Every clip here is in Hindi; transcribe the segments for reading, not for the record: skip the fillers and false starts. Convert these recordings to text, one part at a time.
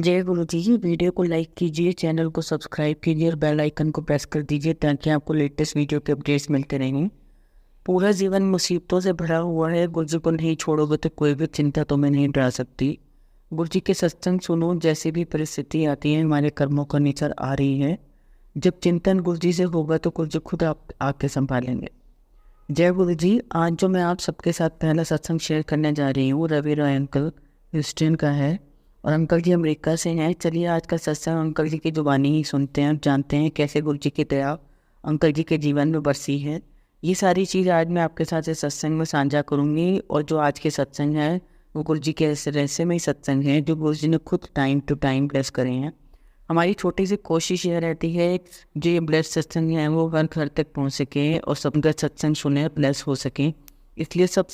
जय गुरु जी। वीडियो को लाइक कीजिए, चैनल को सब्सक्राइब कीजिए और बेल आइकन को प्रेस कर दीजिए ताकि आपको लेटेस्ट वीडियो के अपडेट्स मिलते रहें। पूरा जीवन मुसीबतों से भरा हुआ है, गुरु जी को नहीं छोड़ोगे तो कोई भी चिंता तुम्हें नहीं डरा सकती। गुरु जी के सत्संग सुनो, जैसी भी परिस्थिति आती है हमारे कर्मों का नेचर आ रही है। जब चिंतन गुरु जी से होगा तो गुरु जी खुद आप आके संभालेंगे। जय गुरु जी। आज जो मैं आप सबके साथ पहला सत्संग शेयर करने जा रही हूँ रवि रॉय अंकल ह्यूस्टन का है और अंकल जी अमेरिका से हैं। चलिए आज का सत्संग अंकल जी की जुबानी ही सुनते हैं और जानते हैं कैसे गुरु जी की दया अंकल जी के जीवन में बरसी है। ये सारी चीज़ आज मैं आपके साथ इस सत्संग में साझा करूँगी। और जो आज के सत्संग है वो गुरु जी के ऐसे रहस्यमय सत्संग है जो गुरु जी ने खुद टाइम टू टाइम ब्लेस करे हैं। हमारी छोटी सी कोशिश ये रहती है जो ये ब्लेस सत्संग है वो हर घर तक पहुँच सके और संगत सत्संग सुने ब्लेस हो सके। इसलिए सब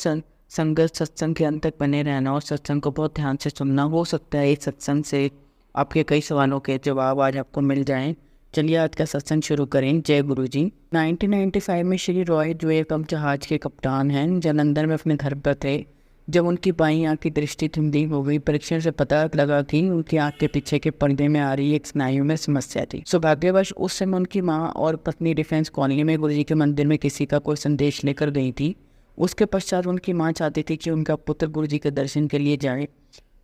संगत सत्संग के अंत तक बने रहना और सत्संग को बहुत ध्यान से सुनना। हो सकता है इस सत्संग से आपके कई सवालों के जवाब आज आपको मिल जाएं। चलिए आज का सत्संग शुरू करें। जय गुरु जी। 1995 में श्री रॉय जो एक कम जहाज के कप्तान हैं जालंधर में अपने घर पर थे जब उनकी बाईं आंख की दृष्टि धुंधली हो गई। परीक्षण से पता लगा कि उनकी आंख के पीछे के पर्दे में आ रही एक स्नायु में समस्या थी। सौभाग्यवश उस समय उनकी माँ और पत्नी डिफेंस कॉलोनी में गुरु जी के मंदिर में किसी का कोई संदेश लेकर गई थी। उसके पश्चात उनकी माँ चाहती थी कि उनका पुत्र गुरु जी के दर्शन के लिए जाए।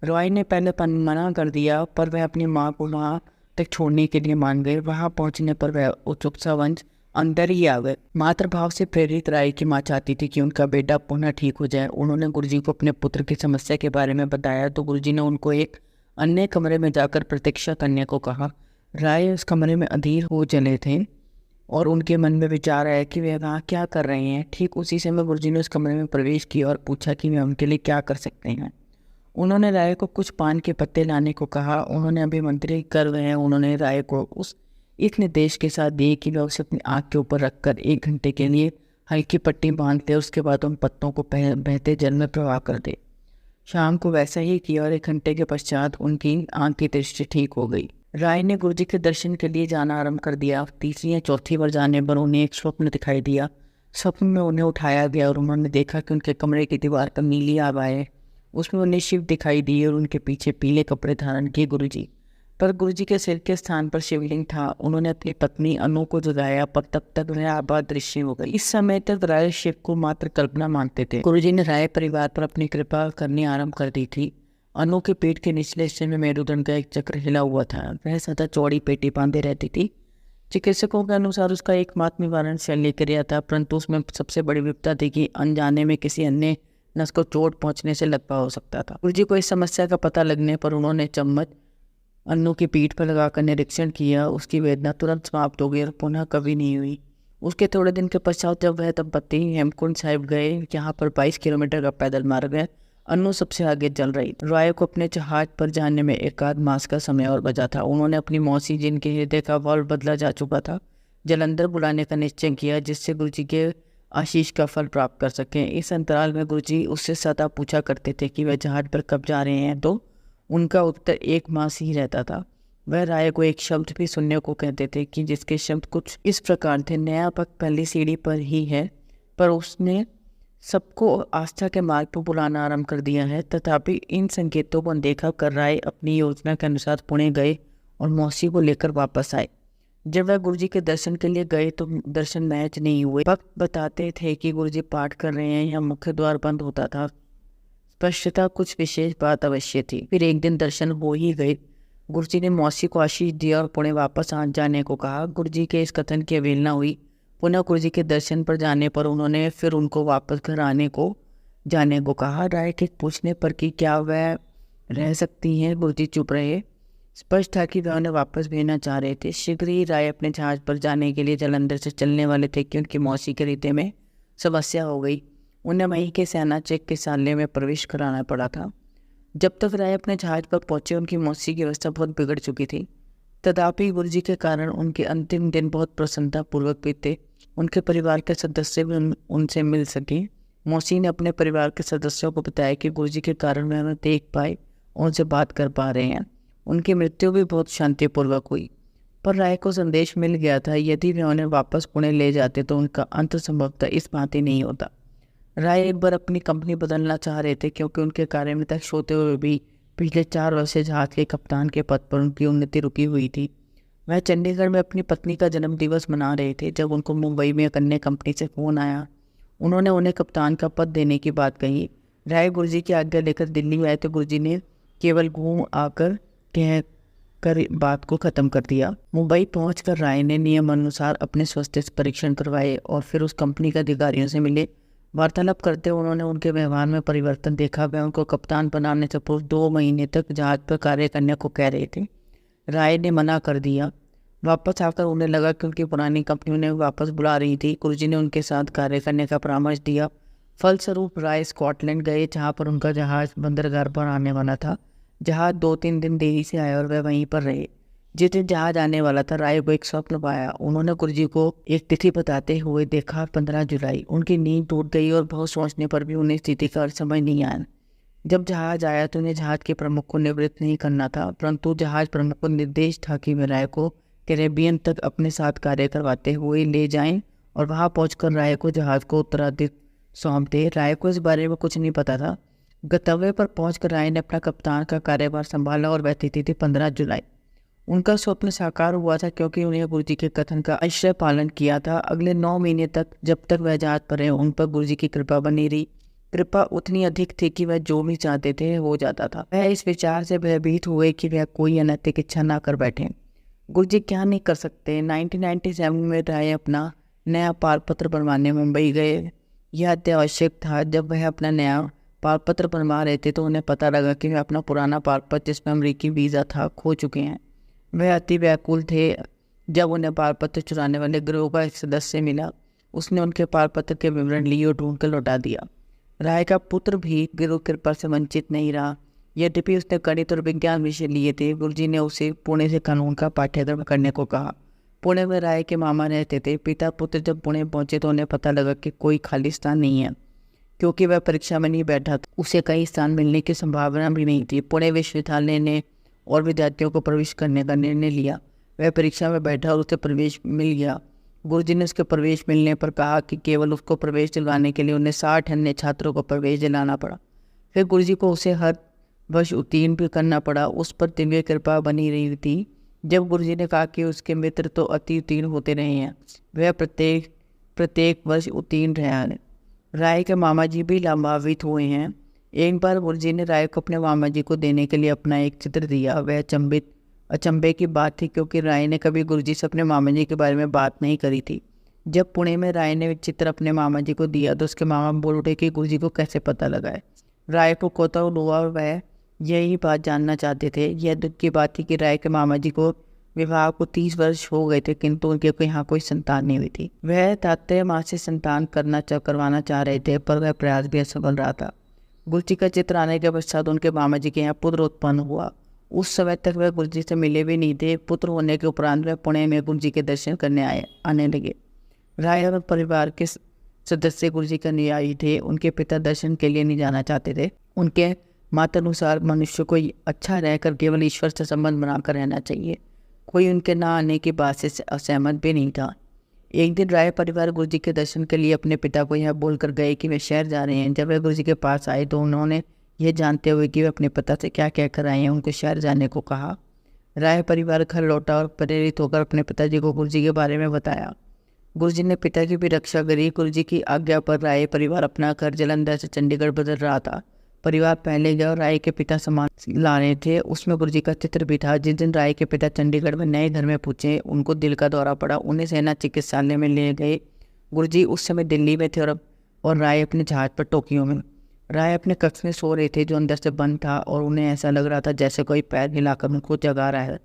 रॉय ने पहले मना कर दिया पर वह अपनी माँ को वहाँ तक छोड़ने के लिए मान गए। वहाँ पहुँचने पर वह उत्सुकतावंश अंदर ही आ गए। मातृभाव से प्रेरित राय की माँ चाहती थी कि उनका बेटा पुनः ठीक हो जाए। उन्होंने गुरुजी को अपने पुत्र की समस्या के बारे में बताया तो गुरुजी ने उनको एक अन्य कमरे में जाकर प्रतीक्षा करने को कहा। राय उस कमरे में अधीर हो चले थे और उनके मन में विचार आया कि वे वहाँ क्या कर रहे हैं। ठीक उसी समय गुरुजी ने उस कमरे में प्रवेश किया और पूछा कि वे उनके लिए क्या कर सकते हैं। उन्होंने राय को कुछ पान के पत्ते लाने को कहा। उन्होंने अभिमंत्रित कर रहे उन्होंने राय को उस इस निर्देश के साथ दिए कि वह उसे अपनी आँख के ऊपर रखकर 1 घंटे के लिए हल्की पट्टी बांध दे। उसके बाद उन पत्तों को बहते जल में प्रवाह कर दे। शाम को वैसा ही किया और 1 घंटे के पश्चात उनकी आँख की दृष्टि ठीक हो गई। राय ने गुरुजी के दर्शन के लिए जाना आरंभ कर दिया। तीसरी या चौथी बार जाने पर उन्हें एक स्वप्न दिखाई दिया। स्वप्न में उन्हें उठाया गया और उन्होंने देखा कि उनके कमरे की दीवार पर नीली आभाएं। उसमें उन्हें शिव दिखाई दिए और उनके पीछे पीले कपड़े धारण किए गुरुजी। पर गुरुजी के सिर के स्थान पर शिवलिंग था। उन्होंने अपनी पत्नी अनु को जगाया पर तब तक वह आबाद दृश्य हो गई। इस समय तक राय शिव को मात्र कल्पना मानते थे। गुरुजी ने राय परिवार पर अपनी कृपा करनी आरंभ कर दी थी। अनु के पेट के निचले हिस्से में मेरुदंड का एक चक्र हिला हुआ था। वह सदा चौड़ी पेटी बांधे रहती थी। चिकित्सकों के अनुसार उसका एकमात्र निवारण शल्यक्रिया था, परंतु उसमें सबसे बड़ी विपदा थी कि अनजाने में किसी अन्य नस को चोट पहुंचने से लकवा हो सकता था। गुरुजी को इस समस्या का पता लगने पर उन्होंने चम्मच अन्नू की पीठ पर लगाकर निरीक्षण किया। उसकी वेदना तुरंत समाप्त हो गई और पुनः कभी नहीं हुई। उसके थोड़े दिन के पश्चात जब वह दंपत्ति हेमकुंड साहिब गए, यहाँ पर 22 किलोमीटर का पैदल मार्ग है, अन्नू सबसे आगे चल रही थी। रॉय को अपने जहाज पर जाने में 1 मास का समय और बचा था। उन्होंने अपनी मौसी जिनके हृदय का वाल्व बदला जा चुका था जालंधर बुलाने का निश्चय किया जिससे गुरुजी के आशीष का फल प्राप्त कर सकें। इस अंतराल में गुरुजी उससे सदा पूछा करते थे कि वह जहाज पर कब जा रहे हैं तो उनका उत्तर 1 मास ही रहता था। वह राय को एक शब्द भी सुनने को कहते थे कि जिसके शब्द कुछ इस प्रकार थे, नया भक्त पहली सीढ़ी पर ही है पर उसने सबको आस्था के मार्ग पर बुलाना आरंभ कर दिया है। तथापि इन संकेतों को अनदेखा कर राय अपनी योजना के अनुसार पुणे गए और मौसी को लेकर वापस आए। जब वह गुरुजी के दर्शन के लिए गए तो दर्शन मैच नहीं हुए। भक्त बताते थे कि गुरुजी पाठ कर रहे हैं या मुख्य द्वार बंद होता था। स्पष्टता कुछ विशेष बात अवश्य थी। फिर एक दिन दर्शन हो ही गए। गुरुजी ने मौसी को आशीष दिया और पुणे वापस आ जाने को कहा। गुरुजी के इस कथन की अवहेलना हुई। पुनः गुरुजी के दर्शन पर जाने पर उन्होंने फिर उनको वापस घर जाने को कहा। राय के पूछने पर कि क्या वह रह सकती हैं, गुरुजी चुप रहे। स्पष्ट था कि वह उन्हें वापस भेजना चाह रहे थे। शीघ्र ही राय अपने जहाज पर जाने के लिए जालंधर से चलने वाले थे कि उनकी मौसी के हृदय में समस्या हो गई। उन्हें वहीं के सेना चेक के साले में प्रवेश कराना पड़ा था। जब तक राय अपने जहाज पर पहुंचे उनकी मौसी की अवस्था बहुत बिगड़ चुकी थी। तथापि गुरुजी के कारण उनके अंतिम दिन बहुत प्रसन्नतापूर्वक बीते। उनके परिवार के सदस्य भी उनसे मिल सके। मौसी ने अपने परिवार के सदस्यों को बताया कि गुरुजी के कारण वे उन्हें देख पाए और उनसे बात कर पा रहे हैं। उनकी मृत्यु भी बहुत शांतिपूर्वक हुई। पर राय को संदेश मिल गया था यदि वे उन्हें वापस पुणे ले जाते तो उनका अंत संभवतः इस भांति नहीं होता। राय एक बार अपनी कंपनी बदलना चाह रहे थे क्योंकि उनके कार्य में तक सोते हुए भी पिछले 4 वर्ष से जहाज के कप्तान के पद पर उनकी उन्नति रुकी हुई थी। वह चंडीगढ़ में अपनी पत्नी का जन्मदिवस मना रहे थे जब उनको मुंबई में एक अन्य कंपनी से फ़ोन आया। उन्होंने उन्हें कप्तान का पद देने की बात कही। राय गुरुजी की आज्ञा लेकर दिल्ली आए तो गुरुजी ने केवल घूम आकर कह कर बात को ख़त्म कर दिया। मुंबई पहुंचकर राय ने नियम अनुसार अपने स्वास्थ्य परीक्षण करवाए और फिर उस कंपनी के अधिकारियों से मिले। वार्तालाप करते उन्होंने उनके व्यवहार में परिवर्तन देखा। वह उनको कप्तान बनाने से पूर्व 2 महीने तक जहाज पर कार्य करने को कह रहे थे। राय ने मना कर दिया। वापस आकर उन्हें लगा कि उनकी पुरानी कंपनी उन्हें वापस बुला रही थी। गुरुजी ने उनके साथ कार्य करने का परामर्श दिया। फलस्वरूप राय स्कॉटलैंड गए जहाँ पर उनका जहाज बंदरगाह पर आने वाला था। जहाज 2-3 दिन देरी से आया और वह वहीं पर रहे। जिस दिन जहाज आने वाला था राय को एक स्वप्न पाया। उन्होंने गुरुजी को एक तिथि बताते हुए देखा 15 जुलाई। उनकी नींद टूट गई और बहुत सोचने पर भी उन्हें स्थिति का समझ नहीं आया। जब जहाज आया तो उन्हें जहाज के प्रमुख को निवृत्त नहीं करना था, परंतु जहाज प्रमुख को निर्देश था कि वे राय को कैरेबियन तक अपने साथ कार्य करवाते हुए ले जाएं और वहां पहुंचकर राय को जहाज को उत्तराधिक सौंप दे। राय को इस बारे में कुछ नहीं पता था। गंतव्य पर पहुंचकर राय ने अपना कप्तान का कार्यभार संभाला और वह तिथि थी 15 जुलाई। उनका स्वप्न साकार हुआ था क्योंकि उन्हें गुरुजी के कथन का अक्षय पालन किया था। अगले 9 महीने तक जब तक वह जहाज पर रहे उन पर गुरुजी की कृपा बनी रही। कृपा उतनी अधिक थी कि वह जो भी चाहते थे हो जाता था। वह इस विचार से भयभीत हुए कि वह कोई अनैतिक इच्छा ना कर बैठे। गुरुजी क्या नहीं कर सकते। 1997 में राय अपना नया पारपत्र बनवाने मुंबई गए। यह अत्यावश्यक था। जब वह अपना नया पारपत्र बनवा रहे थे तो उन्हें पता लगा कि वह अपना पुराना पारपत्र जिसमें अमेरिकी वीज़ा था खो चुके हैं। वह अति व्याकुल थे। जब उन्हें पारपत्र चुराने वाले गिरोह का एक सदस्य मिला, उसने उनके पारपत्र के विवरण लिए और ढूंढ कर लौटा दिया। राय का पुत्र भी गिरोह कृपा से वंचित नहीं रहा। यद्यपि उसने गणित और विज्ञान विषय लिए थे। गुरुजी ने उसे पुणे से कानून का पाठ्यक्रम करने को कहा। पुणे में राय के मामा रहते थे। पिता पुत्र जब पुणे पहुंचे तो उन्हें पता लगा कि कोई खाली स्थान नहीं है। क्योंकि वह परीक्षा में नहीं बैठा था, उसे कई स्थान मिलने की संभावना भी नहीं थी। पुणे विश्वविद्यालय ने और विद्यार्थियों को प्रवेश करने का निर्णय लिया। वह परीक्षा में बैठा और उसे प्रवेश मिल गया। गुरुजी ने उसके प्रवेश मिलने पर कहा कि केवल उसको प्रवेश दिलवाने के लिए उन्हें 60 अन्य छात्रों को प्रवेश दिलाना पड़ा। फिर गुरुजी को उसे हर वर्ष उत्तीर्ण भी करना पड़ा। उस पर दिव्य कृपा बनी रही थी। जब गुरुजी ने कहा कि उसके मित्र तो अति उत्तीर्ण होते रहे हैं, वह प्रत्येक वर्ष उत्तीर्ण रहा है। राय के मामा जी भी लाभान्वित हुए हैं। एक बार गुरुजी ने राय को अपने मामा जी को देने के लिए अपना एक चित्र दिया। वह अचंभे की बात थी क्योंकि राय ने कभी गुरुजी से अपने मामा जी के बारे में बात नहीं करी थी। जब पुणे में राय ने चित्र अपने मामा जी को दिया तो उसके मामा बोल उठे कि गुरुजी को कैसे पता लगा है। राय को कौतूहल हुआ। वह यही बात जानना चाहते थे। यह दुख की बात थी कि राय के मामा जी को विवाह को 30 वर्ष हो गए थे, किंतु उनके यहाँ कोई संतान नहीं हुई थी। वह तात्या माँ से संतान करवाना चाह रहे थे, पर वह प्रयास भी असफल रहा था। गुरुजी का चित्र आने के पश्चात उनके मामा जी के यहाँ पुत्र उत्पन्न हुआ। उस समय तक वह गुरुजी से मिले भी नहीं थे। पुत्र होने के उपरांत वह पुणे में गुरुजी के दर्शन करने आने लगे। राय और परिवार के सदस्य गुरुजी का अनुयायी थे। उनके पिता दर्शन के लिए नहीं जाना चाहते थे। उनके मतानुसार मनुष्य को अच्छा रहकर केवल ईश्वर से संबंध बनाकर रहना चाहिए। कोई उनके ना आने की बात से असहमत भी नहीं था। एक दिन राय परिवार गुरुजी के दर्शन के लिए अपने पिता को यह बोलकर गए कि वे शहर जा रहे हैं। जब वे गुरुजी के पास आए तो उन्होंने यह जानते हुए कि वे अपने पिता से क्या कहकर आए हैं, उनको शहर जाने को कहा। राय परिवार घर लौटा और प्रेरित होकर अपने पिताजी को गुरुजी के बारे में बताया। गुरुजी ने पिता की भी रक्षा करी। गुरुजी की आज्ञा पर राय परिवार अपना घर जालंधर से चंडीगढ़ बदल रहा था। परिवार पहले गया और राय के पिता सामान ला रहे थे। उसमें गुरुजी का चित्र भी था। जिस दिन राय के पिता चंडीगढ़ में नए घर में पूछे, उनको दिल का दौरा पड़ा। उन्हें सेना चिकित्सालय में ले गए। गुरुजी उस समय दिल्ली में थे और राय अपने जहाज पर टोक्यो में। राय अपने कक्ष में सो रहे थे जो अंदर से बंद था और उन्हें ऐसा लग रहा था जैसे कोई पैर हिलाकर उनको जगा रहा है।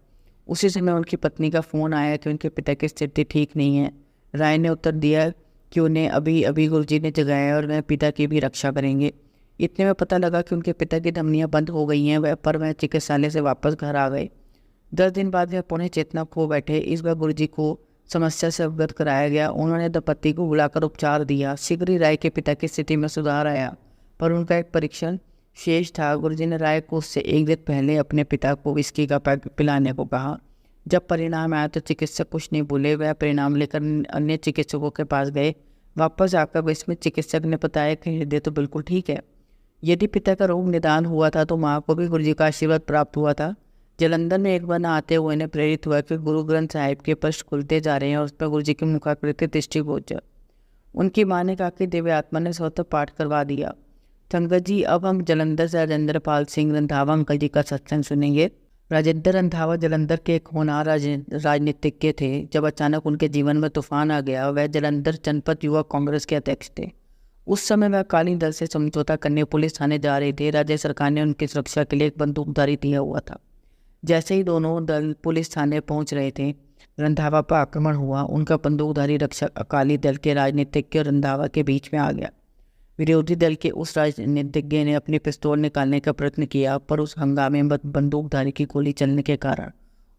उसी समय उनकी पत्नी का फ़ोन आया कि उनके पिता की स्थिति ठीक नहीं है। राय ने उत्तर दिया कि उन्हें अभी अभी गुरुजी ने जगाया है और वह पिता की भी रक्षा करेंगे। इतने में पता लगा कि उनके पिता की धमनियाँ बंद हो गई हैं। वह चिकित्सालय से वापस घर आ गए। 10 दिन बाद वह पुणे चेतना खो बैठे। इस बार गुरुजी को समस्या से अवगत कराया गया। उन्होंने दंपति को बुलाकर उपचार दिया। शीघ्र ही राय के पिता की स्थिति में सुधार आया, पर उनका एक परीक्षण शेष था। गुरुजी ने राय को उससे 1 दिन पहले अपने पिता को विस्की का पैक पिलाने को कहा। जब परिणाम आया तो चिकित्सक कुछ नहीं बोले। वह परिणाम लेकर अन्य चिकित्सकों के पास गए। वापस आकर इसमें चिकित्सक ने बताया कि हृदय तो बिल्कुल ठीक है। यदि पिता का रोग निदान हुआ था तो माँ को भी गुरुजी का आशीर्वाद प्राप्त हुआ था। जलंधर में एक बार नहाते हुए ने प्रेरित हुआ कि गुरु ग्रंथ साहिब के पृष्ठ खुलते जा रहे हैं और उस पर गुरुजी की मुखाकृति दृष्टिगोचर। उनकी माँ ने कहा कि दिव्य आत्मा ने स्वतः पाठ करवा दिया। संगत जी, अब हम जलंधर से राजेंद्र पाल सिंह रंधावा अंकल जी का सत्संग सुनेंगे। राजेंद्र रंधावा जलंधर के एक होनहार राजनीतिज्ञ थे। जब अचानक उनके जीवन में तूफान आ गया, वह जलंधर जनपद युवा कांग्रेस के अध्यक्ष थे। उस समय वह अकाली दल से समझौता करने पुलिस थाने जा रहे थे। राज्य सरकार ने उनकी सुरक्षा के लिए एक बंदूकधारी दिया हुआ था। जैसे ही दोनों दल पुलिस थाने पहुंच रहे थे, रंधावा पर आक्रमण हुआ। उनका बंदूकधारी रक्षक अकाली दल के राजनीतिज्ञ रंधावा के बीच में आ गया। विरोधी दल के उस राजनीतिज्ञ ने अपनी पिस्तौल निकालने का प्रयत्न किया, पर उस हंगामे में बंदूकधारी की गोली चलने के कारण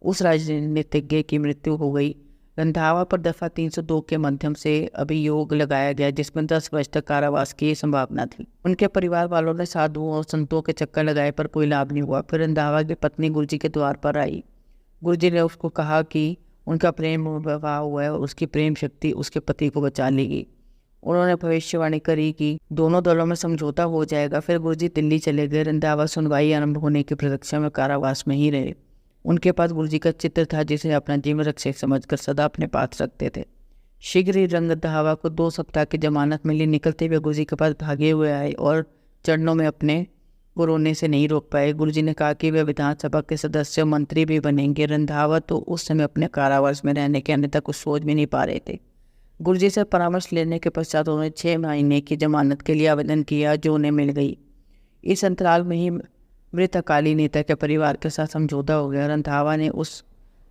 उस राजनीतिज्ञ की मृत्यु हो गई। रंधावा पर दफा 302 के माध्यम से अभियोग लगाया गया, जिसमें 10 वर्ष तक कारावास की संभावना थी। उनके परिवार वालों ने साधुओं और संतों के चक्कर लगाए, पर कोई लाभ नहीं हुआ। फिर रंधावा की पत्नी गुरुजी के द्वार पर आई। गुरुजी ने उसको कहा कि उनका प्रेम विवाह हुआ है और उसकी प्रेम शक्ति उसके पति को बचा लेगी। उन्होंने भविष्यवाणी करी कि दोनों दलों में समझौता हो जाएगा। फिर गुरुजी दिल्ली चले गए। रंधावा सुनवाई आरंभ होने की प्रतीक्षा में कारावास में ही रहे। उनके पास गुरुजी का चित्र था, जिसे अपना जीवन रक्षक समझकर सदा अपने पास रखते थे। शीघ्र ही रंधावा को 2 सप्ताह की जमानत मिली। निकलते हुए गुरुजी के पास भागे हुए आए और चरणों में अपने को रोने से नहीं रोक पाए। गुरुजी ने कहा कि वे विधानसभा के सदस्य मंत्री भी बनेंगे। रंधावा तो उस समय अपने कारावास में रहने के अन्यथा कुछ सोच भी नहीं पा रहे थे। गुरुजी से परामर्श लेने के पश्चात उन्होंने 6 महीने की जमानत के लिए आवेदन किया, जो उन्हें मिल गई। इस अंतराल में ही मृत अकाली नेता के परिवार के साथ समझौता हो गया। रंधावा ने उस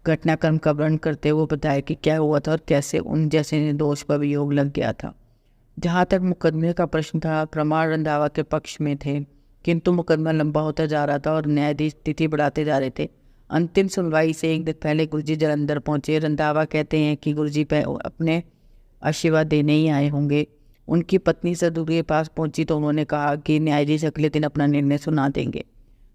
घटनाक्रम का वर्णन करते हुए बताया कि क्या हुआ था और कैसे उन जैसे निर्दोष पर अभियोग लग गया था। जहाँ तक मुकदमे का प्रश्न था, प्रमाण रंधावा के पक्ष में थे, किंतु मुकदमा लंबा होता जा रहा था और न्यायाधीश तिथि बढ़ाते जा रहे थे। अंतिम सुनवाई से एक दिन पहले गुरुजी जलंधर पहुंचे। रंधावा कहते हैं कि गुरुजी अपने आशीर्वाद देने ही आए होंगे। उनकी पत्नी सदगुरु के पास पहुंची तो उन्होंने कहा कि न्यायाधीश अगले दिन अपना निर्णय सुना देंगे।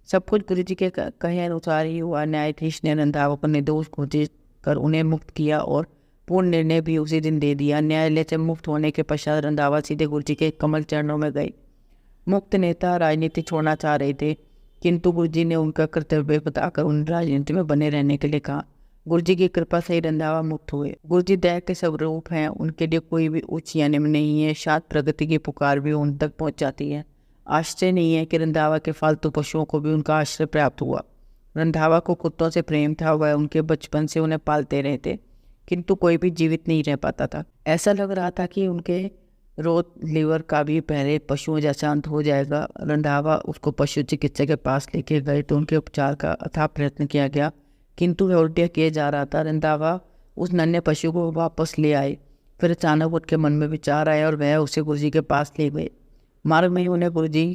सब कुछ गुरुजी के कहे अनुसार ही हुआ। न्यायाधीश ने रंधावा को निर्दोष घोषित कर उन्हें मुक्त किया और पूर्ण निर्णय भी उसी दिन दे दिया। न्यायालय से मुक्त होने के पश्चात रंधावा सीधे गुरुजी के कमल चरणों में गए। मुक्त नेता राजनीति छोड़ना चाह रहे थे, किंतु गुरुजी ने उनका कर्तव्य बताकर उन राजनीति में बने रहने के लिए कहा। गुरुजी की कृपा से ही रंधावा मुक्त हुए। गुरुजी दया के स्वरूप हैं। उनके लिए कोई भी उच्च या निम्न नहीं है। शायद प्रगति की पुकार भी उन तक पहुंच जाती है। आश्चर्य नहीं है कि रंधावा के फालतू पशुओं को भी उनका आश्रय प्राप्त हुआ। रंधावा को कुत्तों से प्रेम था। वह उनके बचपन से उन्हें पालते रहे थे, किंतु कोई भी जीवित नहीं रह पाता था। ऐसा लग रहा था कि उनके रोत लीवर का भी पहले पशुओं जैसा अंत हो जाएगा। रंधावा उसको पशु चिकित्सक के पास लेके गए तो उनके उपचार का अथाह प्रयत्न किया गया, किंतु वह उल्टिया किए जा रहा था। रंधावा उस नन्हे पशु को वापस ले आए। फिर अचानक उनके मन में विचार आया और वह उसे गुरुजी के पास ले गए। मार्ग में ही उन्हें गुरुजी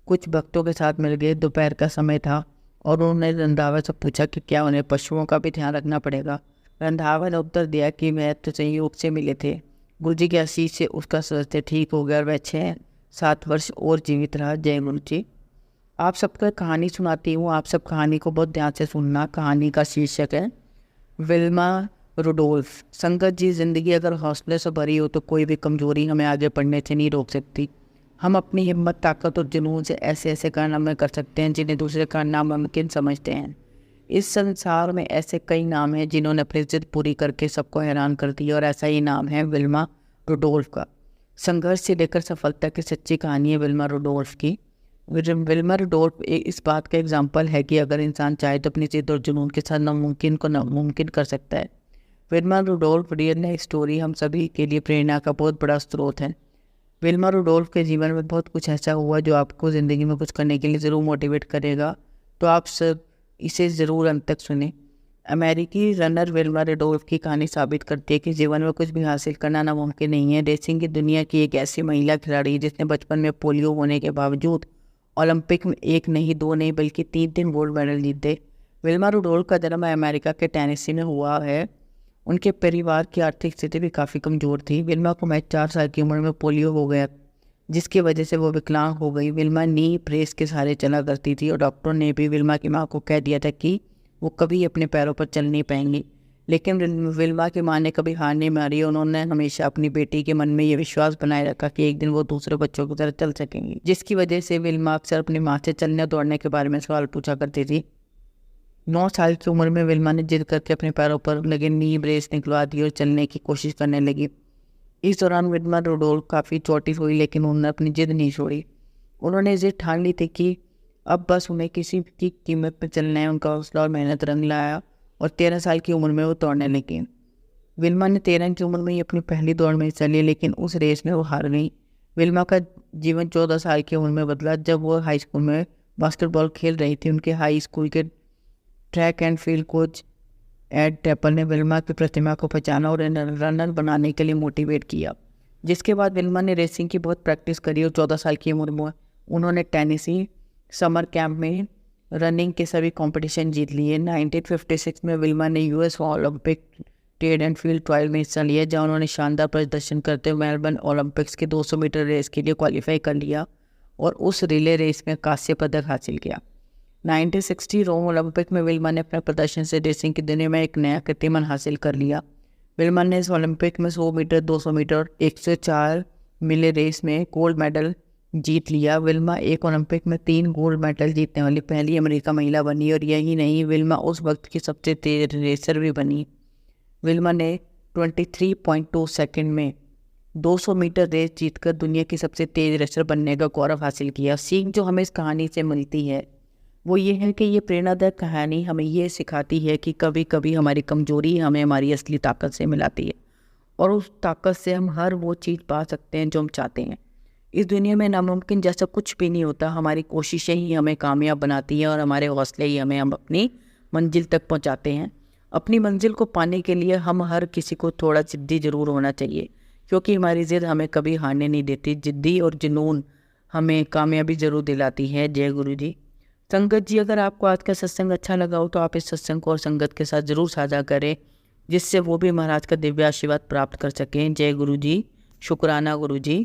कुछ भक्तों के साथ मिल गए। दोपहर का समय था और उन्होंने रंधावा से पूछा कि क्या उन्हें पशुओं का भी ध्यान रखना पड़ेगा। रंधावा ने उत्तर दिया कि वह तो संयोग से मिले थे। गुरुजी के आशीष से उसका स्वास्थ्य ठीक हो गया और वह 6-7 वर्ष और जीवित रहा। जय गुरुजी। आप सबको कहानी सुनाती हूँ, आप सब कहानी को बहुत ध्यान से सुनना। कहानी का शीर्षक है विल्मा रुडोल्फ। संगत जी, ज़िंदगी अगर हौसले से भरी हो तो कोई भी कमज़ोरी हमें आगे बढ़ने से नहीं रोक सकती। हम अपनी हिम्मत, ताकत और जुनून से ऐसे ऐसे कारनामे कर सकते हैं जिन्हें दूसरे नामुमकिन समझते हैं। इस संसार में ऐसे कई नाम हैं जिन्होंने अपनी जिद पूरी करके सबको हैरान कर दिया, और ऐसा ही नाम है विल्मा रुडोल्फ का। संघर्ष से लेकर सफलता की सच्ची कहानी है विल्मा रुडोल्फ की। विल्मा रुडोल्फ इस बात का एग्जाम्पल है कि अगर इंसान चाहे तो अपनी जिद और जुनून के साथ नामुमकिन को नामुमकिन कर सकता है। Wilma Rudolph real life story हम सभी के लिए प्रेरणा का बहुत बड़ा स्रोत है। विल्मा रुडोल्फ के जीवन में बहुत कुछ ऐसा हुआ जो आपको ज़िंदगी में कुछ करने के लिए ज़रूर मोटिवेट करेगा, तो आप सब इसे ज़रूर अंत तक सुने। अमेरिकी रनर विल्मा रुडोल्फ की कहानी साबित करती है कि जीवन में कुछ भी हासिल करना नामुमकिन नहीं है। रेसिंग की दुनिया की एक ऐसी महिला खिलाड़ी जिसने बचपन में पोलियो होने के बावजूद ओलंपिक में 1 नहीं 2 नहीं बल्कि 3 गोल्ड मेडल जीते। विल्मा रुडोल्फ का जन्म अमेरिका के टेनेसी में हुआ है। उनके परिवार की आर्थिक स्थिति भी काफ़ी कमज़ोर थी। विल्मा को महज 4 साल की उम्र में पोलियो हो गया, जिसकी वजह से वो विकलांग हो गई। विल्मा नी प्रेस के सहारे चला करती थी और डॉक्टर ने भी विल्मा की माँ को कह दिया था कि वो कभी अपने पैरों पर चल नहीं पाएंगी। लेकिन विल्मा की माँ ने कभी हार नहीं मारी। उन्होंने हमेशा अपनी बेटी के मन में ये विश्वास बनाए रखा कि एक दिन वो दूसरे बच्चों की तरह चल सकेंगी, जिसकी वजह से विल्मा अक्सर अपनी माँ से चलने दौड़ने के बारे में सवाल पूछा करती थी। 9 साल की उम्र में विल्मा ने जिद करके अपने पैरों पर लगे नी ब्रेस निकलवा दी और चलने की कोशिश करने लगी। इस दौरान विल्मा रुडोल्फ काफ़ी चोटिल हुई, लेकिन उन्होंने अपनी जिद नहीं छोड़ी। उन्होंने जिद ठान ली थी कि अब बस उन्हें किसी की कीमत पर चलना है। उनका हौसला और मेहनत रंग लाया और 13 साल की उम्र में वो दौड़ने लगी। विल्मा ने 13 की उम्र में ही अपनी पहली दौड़ में हिस्सा लिया, लेकिन उस रेस में वो हार गई। विल्मा का जीवन 14 साल की उम्र में बदला जब वो हाई स्कूल में बास्केटबॉल खेल रही थी। उनके हाई स्कूल के track and field coach Ed Temple ने विल्मा की प्रतिभा को पहचाना और रनर बनाने के लिए मोटिवेट किया, जिसके बाद विल्मा ने रेसिंग की बहुत प्रैक्टिस करी और 14 साल की उम्र में उन्होंने टेनेसी समर कैंप में रनिंग के सभी कंपटीशन जीत लिए। 1956 में विल्मा ने US Olympic track and field trial में हिस्सा लिया, जहां उन्होंने शानदार प्रदर्शन करते हुए मेलबर्न ओलंपिक्स के 200 मीटर रेस के लिए क्वालिफाई कर लिया और उस रिले रेस में कांस्य पदक हासिल किया। 1960 रोम ओलंपिक में विल्मा ने अपने प्रदर्शन से रेसिंग की दुनिया में एक नया कीर्तिमान हासिल कर लिया। विल्मा ने इस ओलंपिक में 100 मीटर, 200 मीटर, 104 मिले रेस में गोल्ड मेडल जीत लिया। विल्मा एक ओलंपिक में 3 गोल्ड मेडल जीतने वाली पहली अमेरिका महिला बनी और यही नहीं, विल्मा उस वक्त की सबसे तेज रेसर भी बनी। विल्मा ने 23.2 सेकंड में 200 मीटर रेस जीतकर दुनिया की सबसे तेज रेसर बनने का गौरव हासिल किया। सीख जो हमें इस कहानी से मिलती है वो ये है कि ये प्रेरणादायक कहानी हमें ये सिखाती है कि कभी कभी हमारी कमजोरी हमें हमारी असली ताकत से मिलाती है और उस ताकत से हम हर वो चीज़ पा सकते हैं जो हम चाहते हैं। इस दुनिया में नामुमकिन जैसा कुछ भी नहीं होता। हमारी कोशिशें ही हमें कामयाब बनाती हैं और हमारे हौसले ही हम अपनी मंजिल तक पहुंचाते हैं। अपनी मंजिल को पाने के लिए हम हर किसी को थोड़ा जिद्दी ज़रूर होना चाहिए, क्योंकि हमारी ज़िद हमें कभी हारने नहीं देती। जिद्दी और जुनून हमें कामयाबी ज़रूर दिलाती है। जय गुरु जी। संगत जी, अगर आपको आज का सत्संग अच्छा लगा हो तो आप इस सत्संग को और संगत के साथ ज़रूर साझा करें, जिससे वो भी महाराज का दिव्य आशीर्वाद प्राप्त कर सकें। जय गुरु जी। शुक्राना गुरु जी।